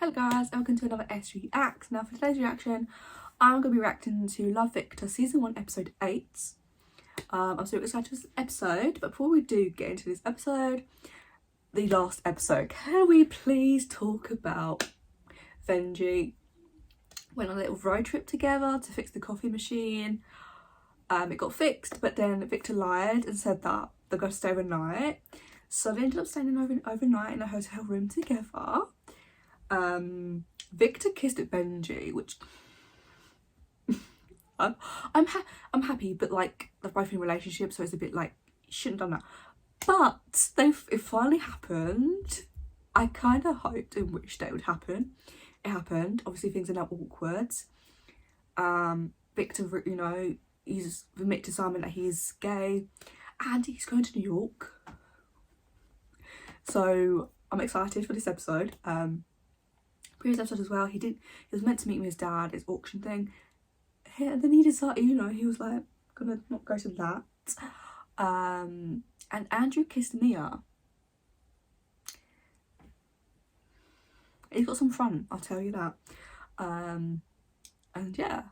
Hello guys, welcome to another S Reacts. Now for today's reaction, I'm going to be reacting to Love Victor Season 1 Episode 8. I'm so excited for this episode, but before we do get into this episode, the last episode, can we please talk about Venji? Went on a little road trip together to fix the coffee machine. It got fixed, but then Victor lied and said that they're going to stay overnight. So they ended up staying overnight in a hotel room together. Victor kissed Benji, which I'm happy, but like they're both in a relationship, so it's a bit like you shouldn't have done that. But it finally happened. I kind of hoped and wished that it would happen. It happened. Obviously things are now awkward. Victor, you know, he's admitted to Simon that he's gay and he's going to New York. So I'm excited for this episode. Previous episode as well, he was meant to meet with his dad, his auction thing. And then he decided, you know, he was like, gonna not go to that. And Andrew kissed Mia. He's got some fun, I'll tell you that. And yeah,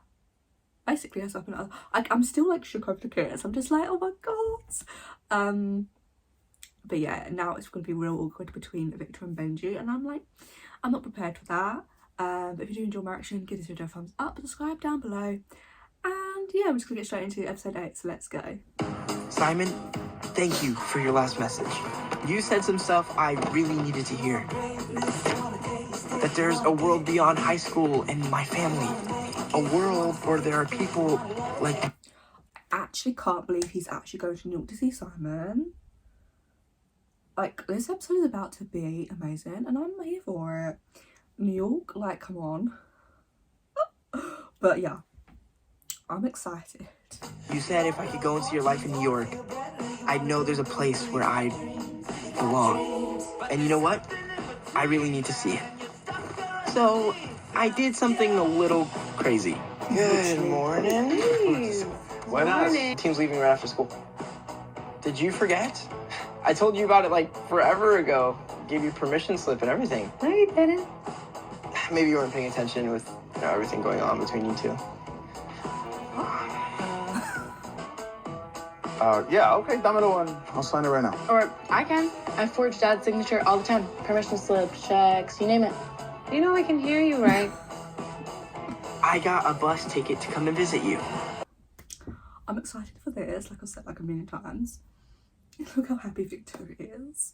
basically that's happened. I'm still like shook over the kiss. I'm just like, oh my god. But yeah, now it's going to be real awkward between Victor and Benji, and I'm like, I'm not prepared for that. But if you do enjoy my reaction, give this video a thumbs up, subscribe down below, and yeah, we're just going to get straight into episode 8, so let's go. Simon, thank you for your last message. You said some stuff I really needed to hear. That there's a world beyond high school and my family. A world where there are people like... I actually can't believe he's actually going to New York to see Simon. Like, this episode is about to be amazing, and I'm here for it. New York, like, come on. But yeah, I'm excited. You said if I could go into your life in New York, I'd know there's a place where I belong. And you know what? I really need to see it. So, I did something a little crazy. Good morning. Buenas. Team's leaving right after school. Did you forget? I told you about it like forever ago. Gave you permission slip and everything. No, you didn't. Maybe you weren't paying attention with, you know, everything going on between you two. Yeah, okay, dámelo one. I'll sign it right now. Or I can. I forge Dad's signature all the time. Permission slips, checks, you name it. You know I can hear you, right? I got a bus ticket to come and visit you. I'm excited for this, like I've said like a million times. Look how happy Victor is.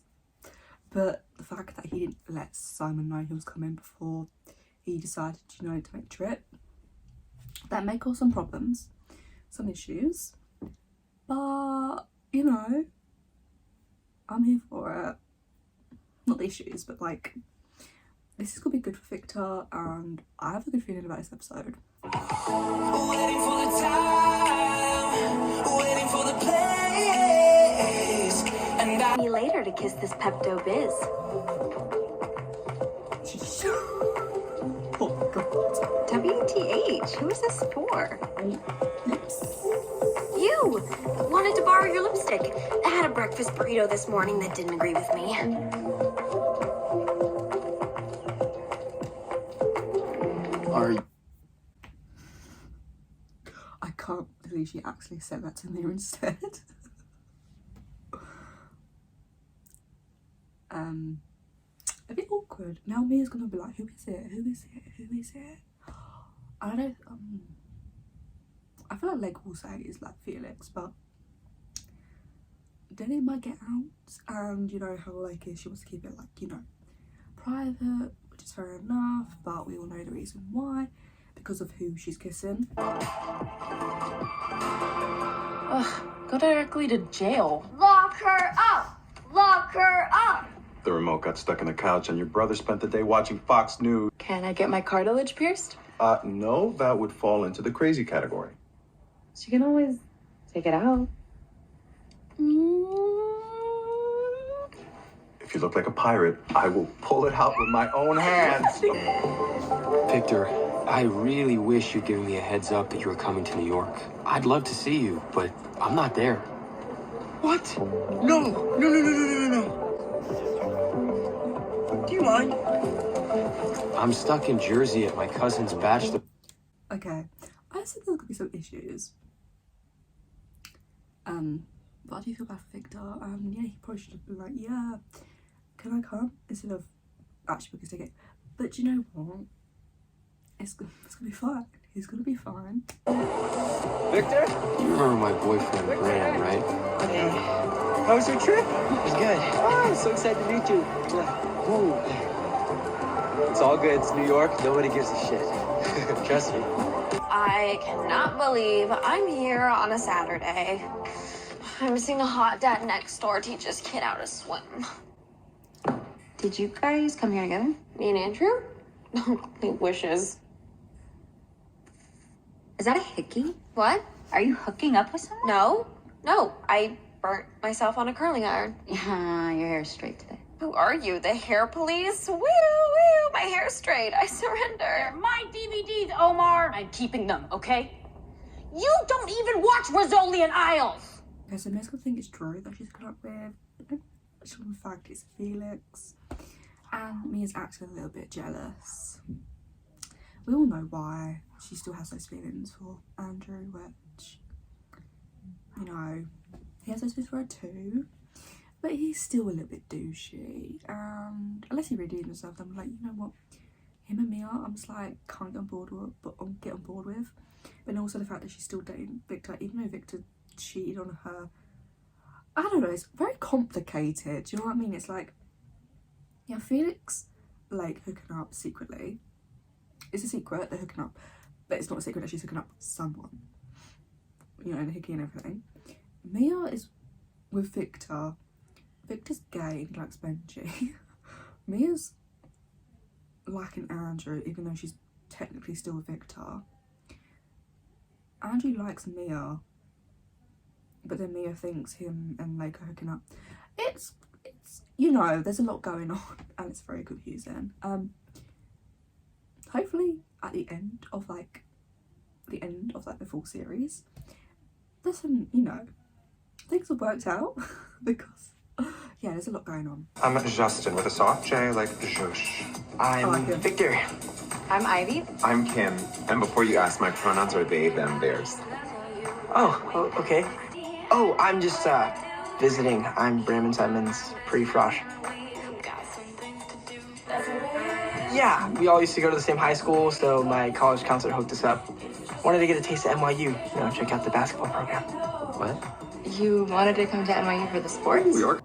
But the fact that he didn't let Simon know he was coming before he decided, you know, to make a trip, that may cause some problems, some issues. But, you know, I'm here for it. Not the issues, but like, this is gonna be good for Victor, and I have a good feeling about this episode. Waiting for the time, waiting for the place, and I Me later to kiss this Pepto-Biz. Oh god. WTH, who is this for? You! Wanted to borrow your lipstick. I had a breakfast burrito this morning that didn't agree with me. Are you? I can't believe she actually said that to me instead. A bit awkward. Now Mia's gonna be like, who is it? Who is it? Who is it? I don't I feel like Leg will say it's like Felix, but then it might get out, and you know how Leg is, she wants to keep it like, you know, private, which is fair enough, but we all know the reason why, because of who she's kissing. Ugh, go directly to jail. Lock her up! Lock her up! The remote got stuck in the couch and your brother spent the day watching Fox News. Can I get my cartilage pierced? No, that would fall into the crazy category. She can always take it out. If you look like a pirate, I will pull it out with my own hands. Victor, I really wish you'd given me a heads up that you were coming to New York. I'd love to see you, but I'm not there. What? No. Do you mind? I'm stuck in Jersey at my cousin's bachelor. Okay, I said there could be some issues. But I do feel bad for Victor. Yeah, he probably should have been like, yeah, can I come? Instead of actually book a ticket. But you know what? It's gonna be fine. He's gonna be fine. Victor? You remember my boyfriend, Graham, right? Hey, how was your trip? It was good. Oh, I'm so excited to meet you. Ooh. It's all good. It's New York. Nobody gives a shit. Trust me. I cannot believe I'm here on a Saturday. I'm seeing a hot dad next door teach his kid how to swim. Did you guys come here together? Me and Andrew? He wishes. Is that a hickey? What? Are you hooking up with someone? No. I burnt myself on a curling iron. Yeah, your hair's straight today. Who are you, the hair police? Woo, my hair's straight. I surrender. They're my DVDs, Omar. I'm keeping them, okay? You don't even watch Rizzoli and Isles. Okay, so Mia's gonna think it's Drew that she's hooking up with. But actually, in fact, it's Felix. And Mia's acting a little bit jealous. We all know why. She still has those feelings for Andrew, which, you know, he has those feelings for her too. But he's still a little bit douchey. And unless he redeems himself, I'm like, you know what? Him and Mia, I'm just like, can't get on board with. But also the fact that she's still dating Victor, even though Victor cheated on her. I don't know, it's very complicated. Do you know what I mean? It's like, yeah, Felix, like, hooking up secretly. It's a secret, they're hooking up. But it's not a secret that she's hooking up with someone. You know, and hickey and everything. Mia is with Victor. Victor's gay and he likes Benji. Mia's liking Andrew, even though she's technically still with Victor. Andrew likes Mia. But then Mia thinks him and Lake are hooking up. It's you know, there's a lot going on and it's very confusing. Hopefully at the end of the full series, there's some, you know, things have worked out because yeah, there's a lot going on. I'm Justin with a soft J, like Zhush. I'm Victor. I'm Ivy. I'm Kim. And before you ask, my pronouns are they, them, theirs. Oh, okay. Oh, I'm just visiting. I'm Bram and Simon's pre-frosh. Yeah, we all used to go to the same high school, so my college counselor hooked us up. Wanted to get a taste of NYU, you know, check out the basketball program. What? You wanted to come to NYU for the sports? New York.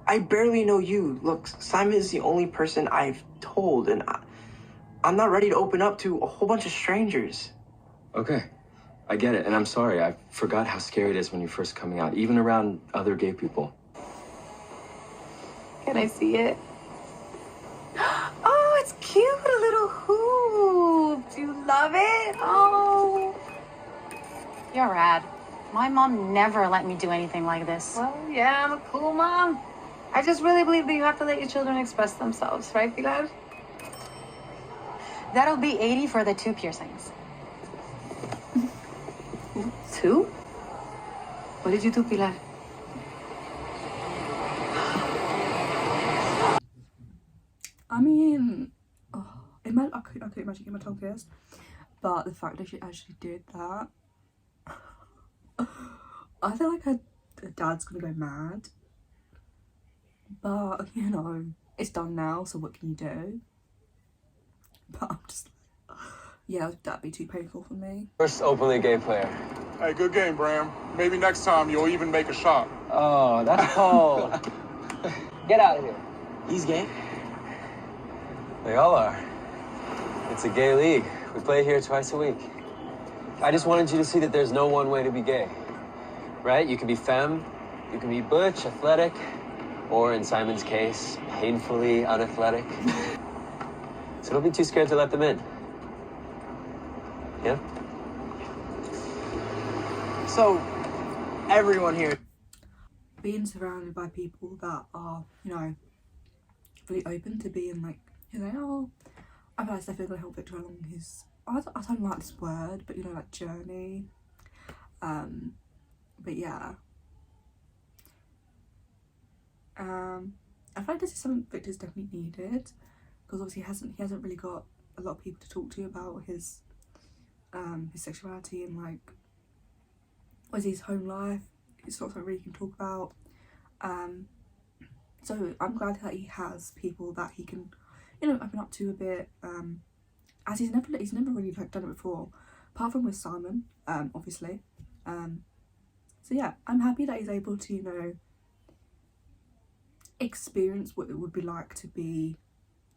I barely know you. Look, Simon is the only person I've told, and I'm not ready to open up to a whole bunch of strangers. Okay. I get it, and I'm sorry. I forgot how scary it is when you're first coming out, even around other gay people. Can I see it? Oh, it's cute, a little hoop. Do you love it? Oh. You're rad. My mom never let me do anything like this. Well, yeah, I'm a cool mom. I just really believe that you have to let your children express themselves, right, Pilar? That'll be 80 for the 2 piercings. 2? What did you do, Pilar? I mean, I couldn't imagine getting my tongue pierced, but the fact that she actually did that, I feel like her dad's gonna go mad. But you know, it's done now, so what can you do? But I'm just like, yeah, that'd be too painful for me. First openly gay player. Hey, good game, Bram. Maybe next time you'll even make a shot. Oh, that's cold. Get out of here. He's gay? They all are. It's a gay league. We play here twice a week. I just wanted you to see that there's no one way to be gay. Right? You can be femme, you can be butch, athletic, or in Simon's case, painfully unathletic. So don't be too scared to let them in. Yeah? So, everyone here. Being surrounded by people that are, you know, really open to being like who they are, I feel like it's definitely gonna help Victor along his, I don't like this word, but you know, like journey. But yeah. I feel like this is something Victor's definitely needed. because obviously he hasn't really got a lot of people to talk to about his sexuality, and like obviously his home life. It's not something really he can talk about. So I'm glad that he has people that he can, you know, open up to a bit. As he's never really like done it before, apart from with Simon, obviously. So yeah, I'm happy that he's able to, you know, experience what it would be like to be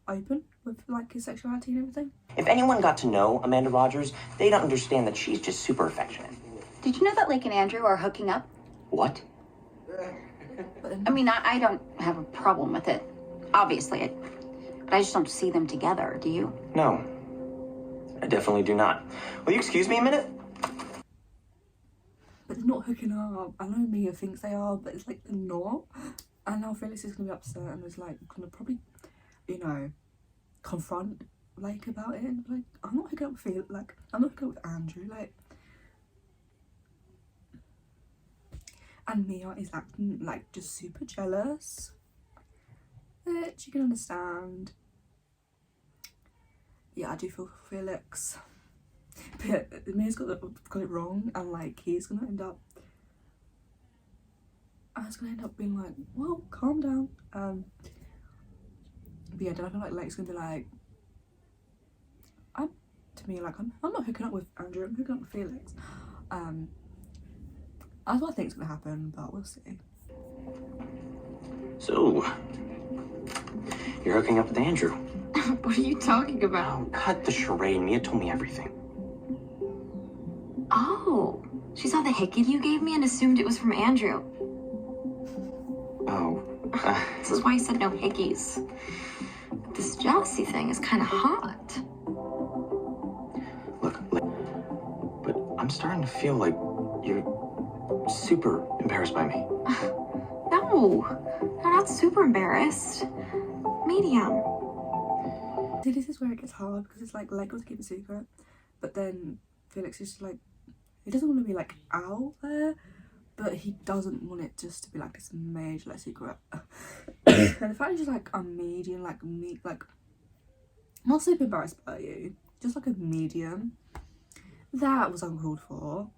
open with like his sexuality and everything. If anyone got to know Amanda Rogers, they'd understand that she's just super affectionate. Did you know that Lake and Andrew are hooking up? What? I mean, I don't have a problem with it, obviously, but I just don't see them together, do you? No, I definitely do not. Will you excuse me a minute? But they're not hooking up. I know Mia thinks they are, but it's like they're not. And now Felix is gonna be upset and is like gonna probably, you know, confront Lake about it. And like, I'm not hooking up with Felix. Like, I'm not hooking up with Andrew. Like, and Mia is acting like just super jealous, which you can understand. Yeah, I do feel for Felix. But Mia's got it wrong, and like he's gonna end up. I was gonna end up being like, well, calm down. But yeah, then I feel like Lake's gonna be like, I'm not hooking up with Andrew, I'm hooking up with Felix. That's what I think's gonna happen, but we'll see. So, you're hooking up with Andrew. What are you talking about? Oh, cut the charade. Mia told me everything. Oh, she saw the hickey you gave me and assumed it was from Andrew. Oh. This is why I said no hickeys. This jealousy thing is kind of hot. Look, but I'm starting to feel like you're super embarrassed by me. No, I'm not super embarrassed. Medium. See, this is where it gets hard, because it's like Lake wants to keep a secret, but then Felix is just like, he doesn't want to be like out there, but he doesn't want it just to be like this major like secret. And the fact he's just like a medium, like not super embarrassed by you, just like a medium, that was uncalled for.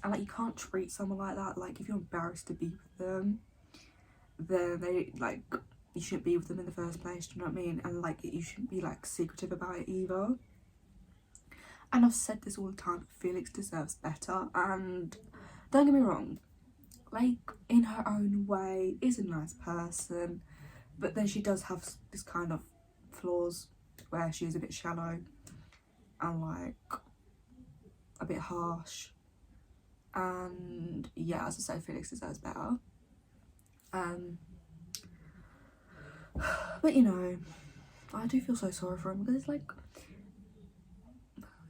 And like, you can't treat someone like that. Like, if you're embarrassed to be with them, then they like, you shouldn't be with them in the first place, do you know what I mean? And like, you shouldn't be like secretive about it either. And I've said this all the time, Felix deserves better. And don't get me wrong, like, in her own way, is a nice person, but then she does have this kind of flaws where she's a bit shallow and like a bit harsh. And yeah, as I say, Felix deserves better. But you know, I do feel so sorry for him, because it's like,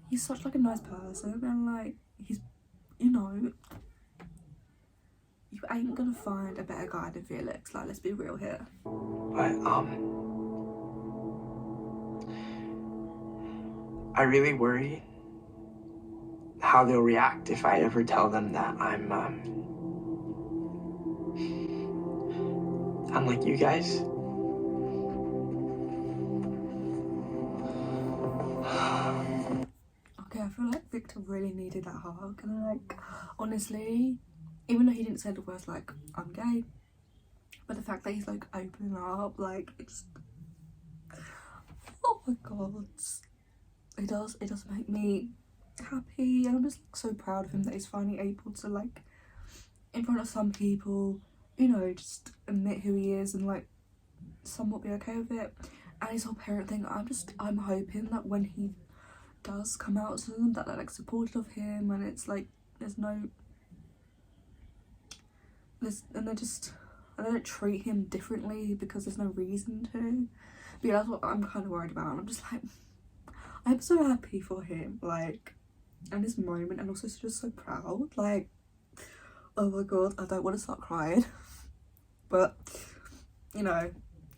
he's such like a nice person, and like, he's, you know, you ain't gonna find a better guy than Felix, like, let's be real here. But, I really worry how they'll react if I ever tell them that I'm like you guys. Okay, I feel like Victor really needed that hug, and like, honestly, even though he didn't say the words like, I'm gay, but the fact that he's like opening up, like, it's, oh my god, it does make me happy, and I'm just like so proud of him that he's finally able to, like, in front of some people, you know, just admit who he is and like somewhat be okay with it. And his whole parent thing, I'm hoping that when he does come out to them, that they're like supportive of him, and it's like and they don't treat him differently because there's no reason to. But yeah, that's what I'm kind of worried about, and I'm just like, I'm so happy for him, like, and this moment, and also just so proud, like, oh my god, I don't want to start crying. But, you know,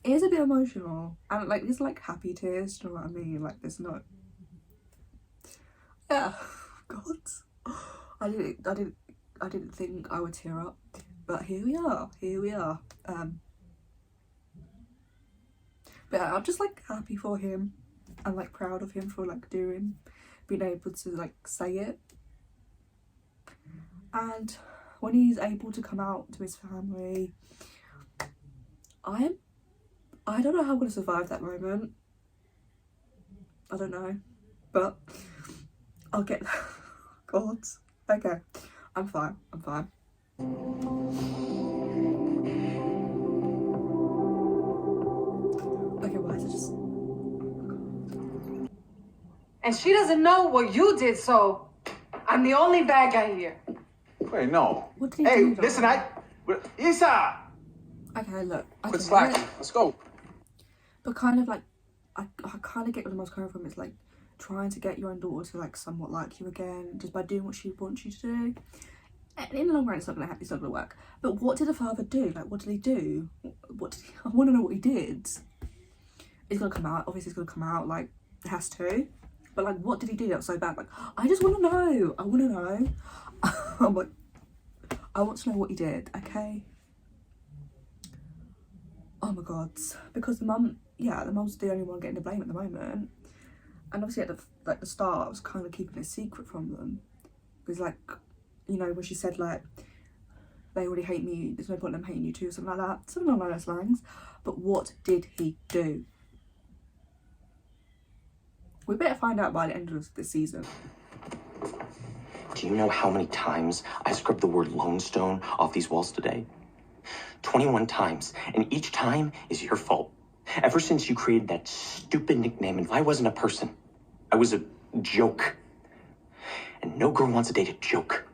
it is a bit emotional, and like, there's like happy tears, do you know what I mean? Like, there's not, yeah, god, I didn't think I would tear up, but here we are. But I'm just like happy for him and like proud of him for like being able to like say it. And when he's able to come out to his family, I don't know how I'm gonna survive that moment. I don't know, but I'll get there. God, okay, I'm fine. Okay, why is it just? And she doesn't know what you did, so I'm the only bad guy here. Wait, no. What did he Hey, do, though? listen, Isa! Okay, look. I Quit get slacking. it, Let's go. but kind of like, I kind of get where the mom's coming from. It's like trying to get your own daughter to like somewhat like you again, just by doing what she wants you to do. And in the long run, it's not gonna work. But what did the father do? Like, what did he do? I want to know what he did. It's gonna come out. Obviously, it's gonna come out. Like, it has to. But like, what did he do that was so bad? Like, I just want to know. I want to know. I'm like, I want to know what he did. Okay. Oh my god. Because the mum's the only one getting the blame at the moment. And obviously at the start, I was kind of keeping it a secret from them. Because like, you know, when she said like, they already hate me, there's no point in them hating you too, something like that. Something along those lines. But what did he do? We better find out by the end of this season. Do you know how many times I scrubbed the word Lone Stone off these walls today? 21 times, and each time is your fault. Ever since you created that stupid nickname, and I wasn't a person, I was a joke. And no girl wants to date a joke.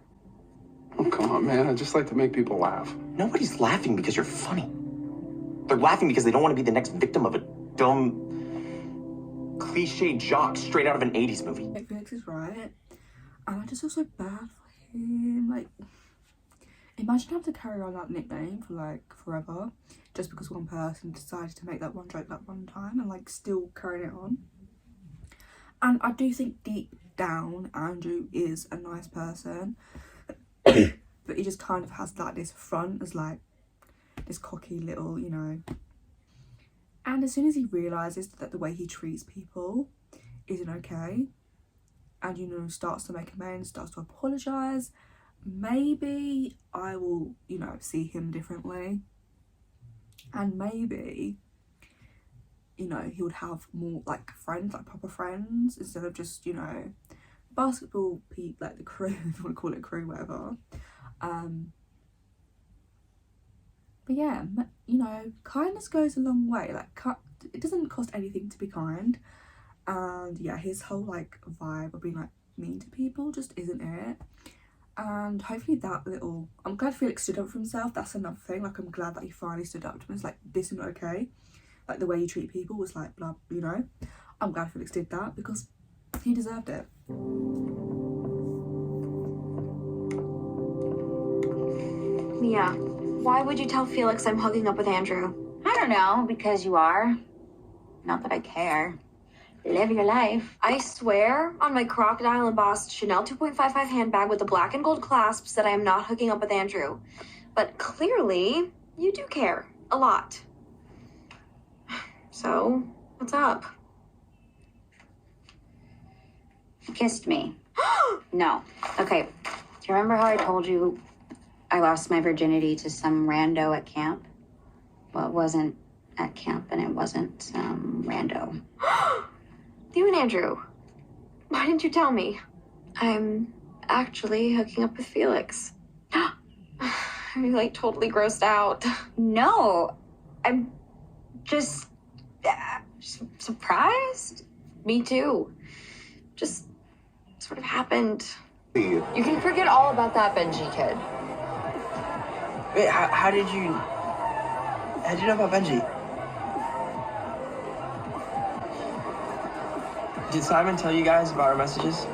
Oh, come on, man. I just like to make people laugh. Nobody's laughing because you're funny. They're laughing because they don't want to be the next victim of a dumb, cliche jock straight out of an 80s movie. Like, Felix is right. And I just feel so bad for him. Like, imagine having to carry on that nickname for like forever just because one person decided to make that one joke that one time and like still carrying it on. And I do think deep down Andrew is a nice person. But he just kind of has like this front as like this cocky little, you know. And as soon as he realises that the way he treats people isn't okay, and, you know, starts to make amends, starts to apologise, maybe I will, you know, see him differently. And maybe, you know, he would have more, like, friends, like, proper friends, instead of just, you know, basketball people, like, the crew, if you want to call it crew, whatever. But yeah, you know, kindness goes a long way. Like, it doesn't cost anything to be kind. And yeah, his whole like vibe of being like mean to people just isn't it. And hopefully that little, I'm glad Felix stood up for himself. That's another thing. Like, I'm glad that he finally stood up to him. It's like, this isn't okay. Like, the way you treat people was like blah, you know. I'm glad Felix did that because he deserved it. Mia, why would you tell Felix I'm hooking up with Andrew? I don't know, because you are. Not that I care. Live your life. I swear on my crocodile embossed Chanel 2.55 handbag with the black and gold clasps that I am not hooking up with Andrew. But clearly, you do care. A lot. So, what's up? You kissed me. No. Okay. Do you remember how I told you I lost my virginity to some rando at camp? Well, it wasn't at camp, and it wasn't some rando. You and Andrew. Why didn't you tell me? I'm actually hooking up with Felix. I'm like totally grossed out. No. I'm just surprised. Me too. Just sort of happened. You can forget all about that Benji kid. Wait, how did you know about Benji? Did Simon tell you guys about our messages?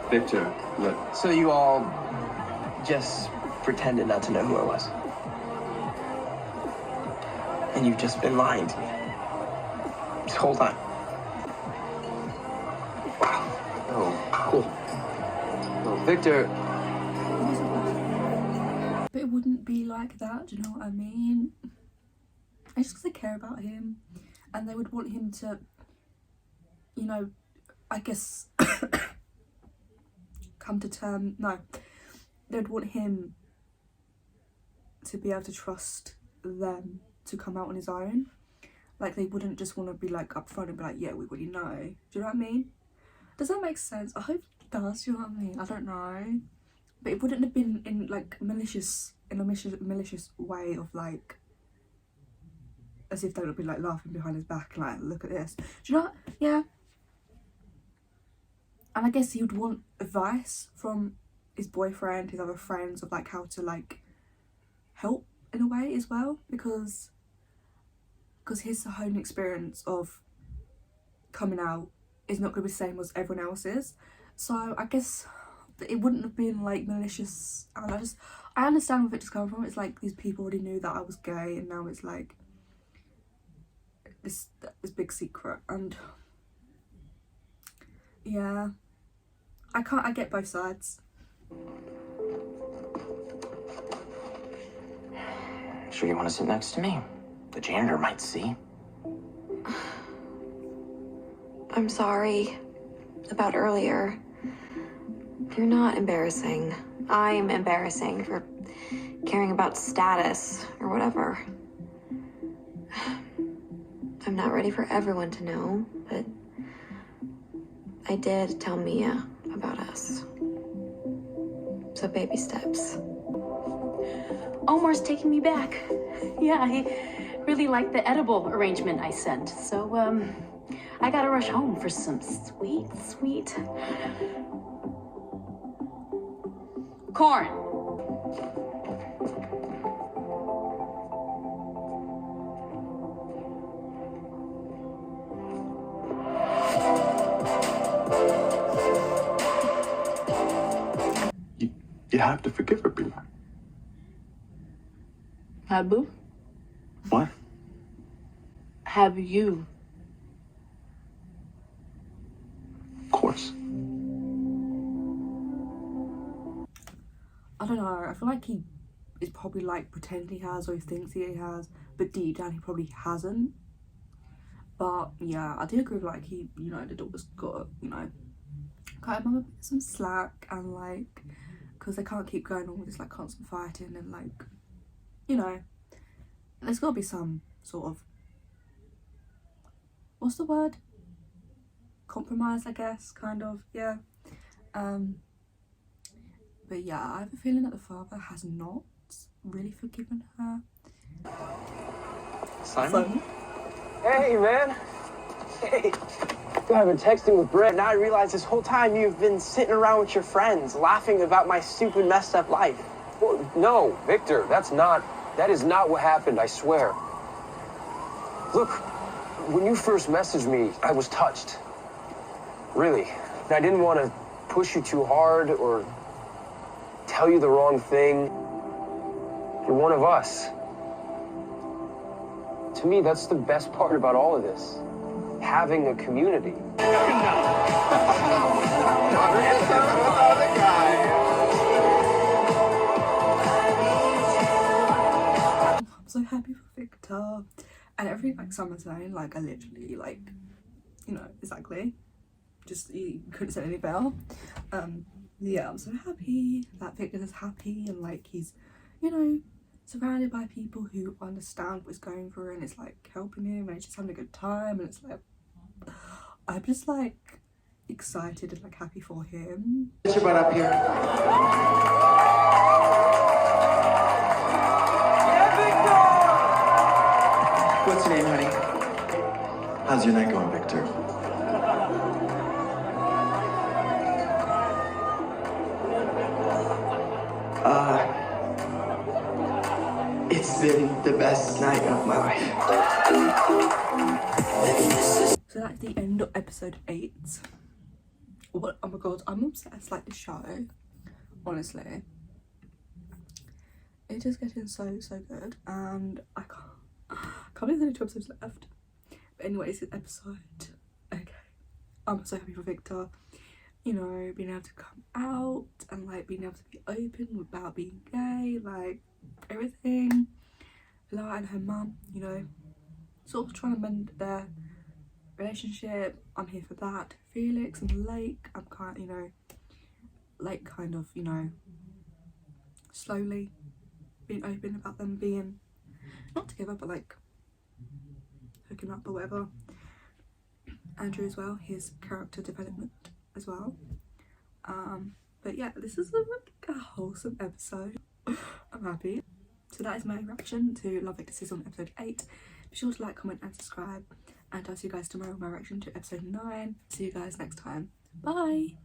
Victor, look. So you all just pretended not to know who I was? And you've just been lying to me this whole time? Wow. Oh, cool. Well, Victor... But it wouldn't be like that, do you know what I mean? It's just because I care about him. and they would want him to, you know, I guess come to terms. No, they'd want him to be able to trust them to come out on his own. Like, they wouldn't just want to be like upfront and be like, yeah, we already know. Do you know what I mean? Does that make sense? I hope it does. Do you know what I mean? I don't know, but it wouldn't have been in like a malicious way of like, as if they would be like laughing behind his back, like, look at this. Do you know what? Yeah. And I guess he would want advice from his boyfriend, his other friends, of like how to like help in a way as well, because his own experience of coming out is not going to be the same as everyone else's. So I guess it wouldn't have been like malicious. And I understand where Victor's coming from. It's like these people already knew that I was gay, and now it's like this big secret. And yeah, I get both sides. Sure you want to sit next to me? The janitor might see. I'm sorry about earlier. You're not embarrassing. I'm embarrassing for caring about status or whatever. I'm not ready for everyone to know, but I did tell Mia about us. So baby steps. Omar's taking me back. Yeah, he really liked the edible arrangement I sent. So, I gotta rush home for some sweet corn. You have to forgive her, Bella. Habu? What? Have you? Of course. I don't know, I feel like he is probably like pretending he has, or he thinks he has, but deep down he probably hasn't. But yeah, I do agree with like he, you know, the daughter's got, you know, cut him a bit some slack, and like, because they can't keep going on with this like constant fighting, and like, you know, there's got to be some sort of, what's the word? Compromise, I guess, kind of, yeah. But yeah, I have a feeling that the father has not really forgiven her. Simon? Hey, man. Hey. I've been texting with Brett, and I realized this whole time you've been sitting around with your friends, laughing about my stupid, messed up life. Well, no, Victor, that is not what happened, I swear. Look, when you first messaged me, I was touched. Really. And I didn't want to push you too hard or tell you the wrong thing. You're one of us. To me, that's the best part about all of this. Having a community. I'm so happy for Victor. And everything like Summer's saying, like, I literally, like, you know, exactly. Just, you couldn't say any better. Yeah, I'm so happy that Victor is happy, and like he's, you know, surrounded by people who understand what he's going through, and it's like helping him, and he's just having a good time, and it's like, I'm just like excited and like happy for him. Get your butt up here. What's your name, honey? How's your night going, Victor? It's been the best night of my life. So that's the end of episode 8. What? Oh my god, I'm obsessed like the show. Honestly, it's just getting so good, and I can't believe there's only 2 episodes left. But anyway, it's an episode. Okay, I'm so happy for Victor. You know, being able to come out and like being able to be open without being gay, like everything. Lara and her mum, you know, sort of trying to mend their relationship. I'm here for that. Felix and Lake, I'm kind of, you know, Lake kind of, you know, slowly being open about them being not together but like hooking up or whatever. Andrew as well, his character development as well. But yeah, this is a wholesome episode. I'm happy. So that is my reaction to Love Victor Season 1 episode 8. Be sure to like, comment and subscribe, and I'll see you guys tomorrow with my reaction to episode 9. See you guys next time. Bye!